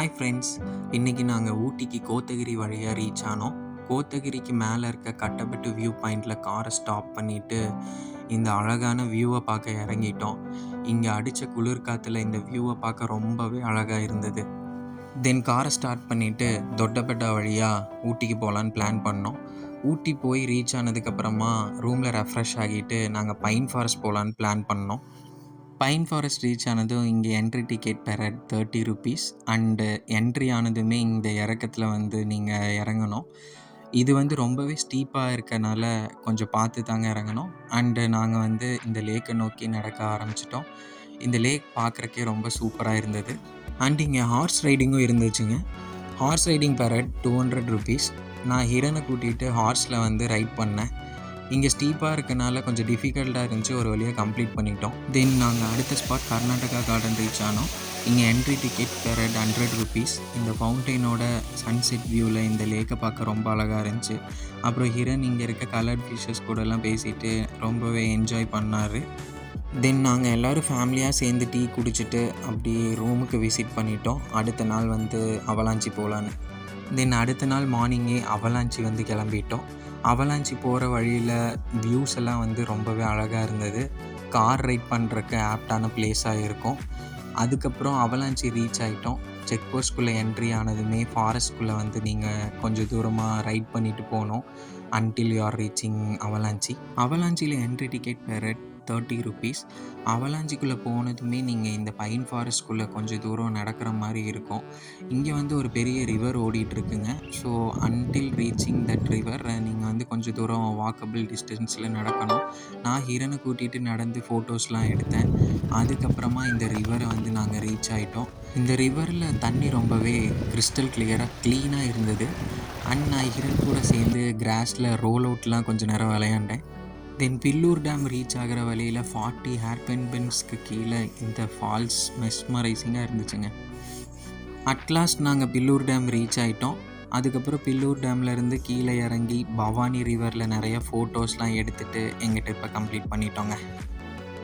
Hi friends, இன்றைக்கி நாங்கள் ஊட்டிக்கு கோத்தகிரி வழியாக ரீச் ஆனோம். கோத்தகிரிக்கு மேலே இருக்க கட்டப்பட்டு வியூ பாயிண்டில் காரை ஸ்டாப் பண்ணிவிட்டு இந்த அழகான வியூவை பார்க்க இறங்கிட்டோம். இங்கே அடித்த குளிர் காற்றுல இந்த வியூவை பார்க்க ரொம்பவே அழகாக இருந்தது. தென் காரை ஸ்டார்ட் பண்ணிவிட்டு தொட்டபெட்டா வழியாக ஊட்டிக்கு போகலான்னு பிளான் பண்ணோம். ஊட்டி போய் ரீச் ஆனதுக்கப்புறமா ரூமில் ரெஃப்ரெஷ் ஆகிட்டு நாங்கள் பைன் ஃபாரஸ்ட் போகலான்னு பிளான் பண்ணோம். பைன் ஃபாரஸ்ட் ரீச் ஆனதும் இங்கே entry ticket per head ₹30 and entry ஆனதுமே இந்த இறக்கத்தில் நீங்கள் இறங்கணும். இது ரொம்பவே ஸ்டீப்பாக இருக்கனால கொஞ்சம் பார்த்து தாங்க இறங்கணும். அண்டு நாங்கள் இந்த லேக்கை நோக்கி நடக்க ஆரம்பிச்சிட்டோம். இந்த லேக் பார்க்குறக்கே ரொம்ப சூப்பராக இருந்தது. அண்ட் இங்கே ஹார்ஸ் ரைடிங்கும் இருந்துச்சுங்க. Horse riding per head ₹200. நான் ஹிரனை கூட்டிகிட்டு ஹார்ஸில் ரைட் பண்ணேன். இங்கே ஸ்டீப்பாக இருக்கனால கொஞ்சம் டிஃபிகல்ட்டாக இருந்துச்சு. ஒரு வழியாக கம்ப்ளீட் பண்ணிட்டோம். தென் நாங்கள் அடுத்த ஸ்பாட் கர்நாடகா கார்டன் ரீச் ஆனோம். இங்கே என்ட்ரி டிக்கெட் பெர் ஹெட் ₹100. இந்த ஃபவுண்டெயினோட சன்செட் வியூவில் இந்த லேக்கை பார்க்க ரொம்ப அழகாக இருந்துச்சு. அப்புறம் ஹிரன் இங்கே இருக்க கலர்ட் ஃபிஷ்ஷஸ் கூடலாம் பேசிட்டு ரொம்பவே என்ஜாய் பண்ணார். தென் நாங்கள் எல்லோரும் ஃபேமிலியாக சேர்ந்து டீ குடிச்சிட்டு அப்படியே ரூமுக்கு விசிட் பண்ணிட்டோம். அடுத்த நாள் அவலாஞ்சி போகலான்னு. தென் அடுத்த நாள் மார்னிங்கே அவலாஞ்சி கிளம்பிட்டோம். அவலாஞ்சி போகிற வழியில் வியூஸ் எல்லாம் ரொம்பவே அழகாக இருந்தது. கார் ரைட் பண்ணுறக்கு ஆப்டான பிளேஸாக இருக்கும். அதுக்கப்புறம் அவலாஞ்சி ரீச் ஆகிட்டோம். செக் போஸ்ட்குள்ளே என்ட்ரி ஆனதுமே ஃபாரஸ்ட்குள்ளே நீங்கள் கொஞ்சம் தூரமாக ரைட் பண்ணிவிட்டு போகணும் until you are reaching Avalanche. அவலாஞ்சியில் என்ட்ரி டிக்கெட் பெர் ஹெட் ₹30. அவலாஞ்சிக்குள்ளே போனதுமே நீங்கள் இந்த பைன் ஃபாரஸ்ட்குள்ளே கொஞ்சம் தூரம் நடக்கிற மாதிரி இருக்கும். இங்கே ஒரு பெரிய ரிவர் ஓடிட்டுருக்குங்க. So until reaching that river நீங்கள் கொஞ்சம் தூரம் வாக்கபிள் டிஸ்டன்ஸில் நடக்கணும். நான் ஹிரனை கூட்டிகிட்டு நடந்து ஃபோட்டோஸ்லாம் எடுத்தேன். அதுக்கப்புறமா இந்த ரிவரை நாங்கள் ரீச் ஆகிட்டோம். இந்த ரிவரில் தண்ணி ரொம்பவே கிறிஸ்டல் கிளியராக க்ளீனாக இருந்தது. அண்ட் நான் ஹிரன் கூட சேர்ந்து கிராஸில் ரோல் அவுட்லாம் கொஞ்சம் நேரம் விளையாண்டேன். தென் பில்லூர் டேம் ரீச் ஆகிற வழியில் 40 ஹேர்பின் பென்ஸ்க்கு கீழே இந்த ஃபால்ஸ் மெஸ்மரைசிங்காக இருந்துச்சுங்க. அட்லாஸ்ட் நாங்கள் பில்லூர் டேம் ரீச் ஆகிட்டோம். அதுக்கப்புறம் பில்லூர் டேம்லேருந்து கீழே இறங்கி பவானி ரிவரில் நிறைய ஃபோட்டோஸ்லாம் எடுத்துகிட்டு எங்கள் ட்ரிப்பை கம்ப்ளீட் பண்ணிட்டோங்க.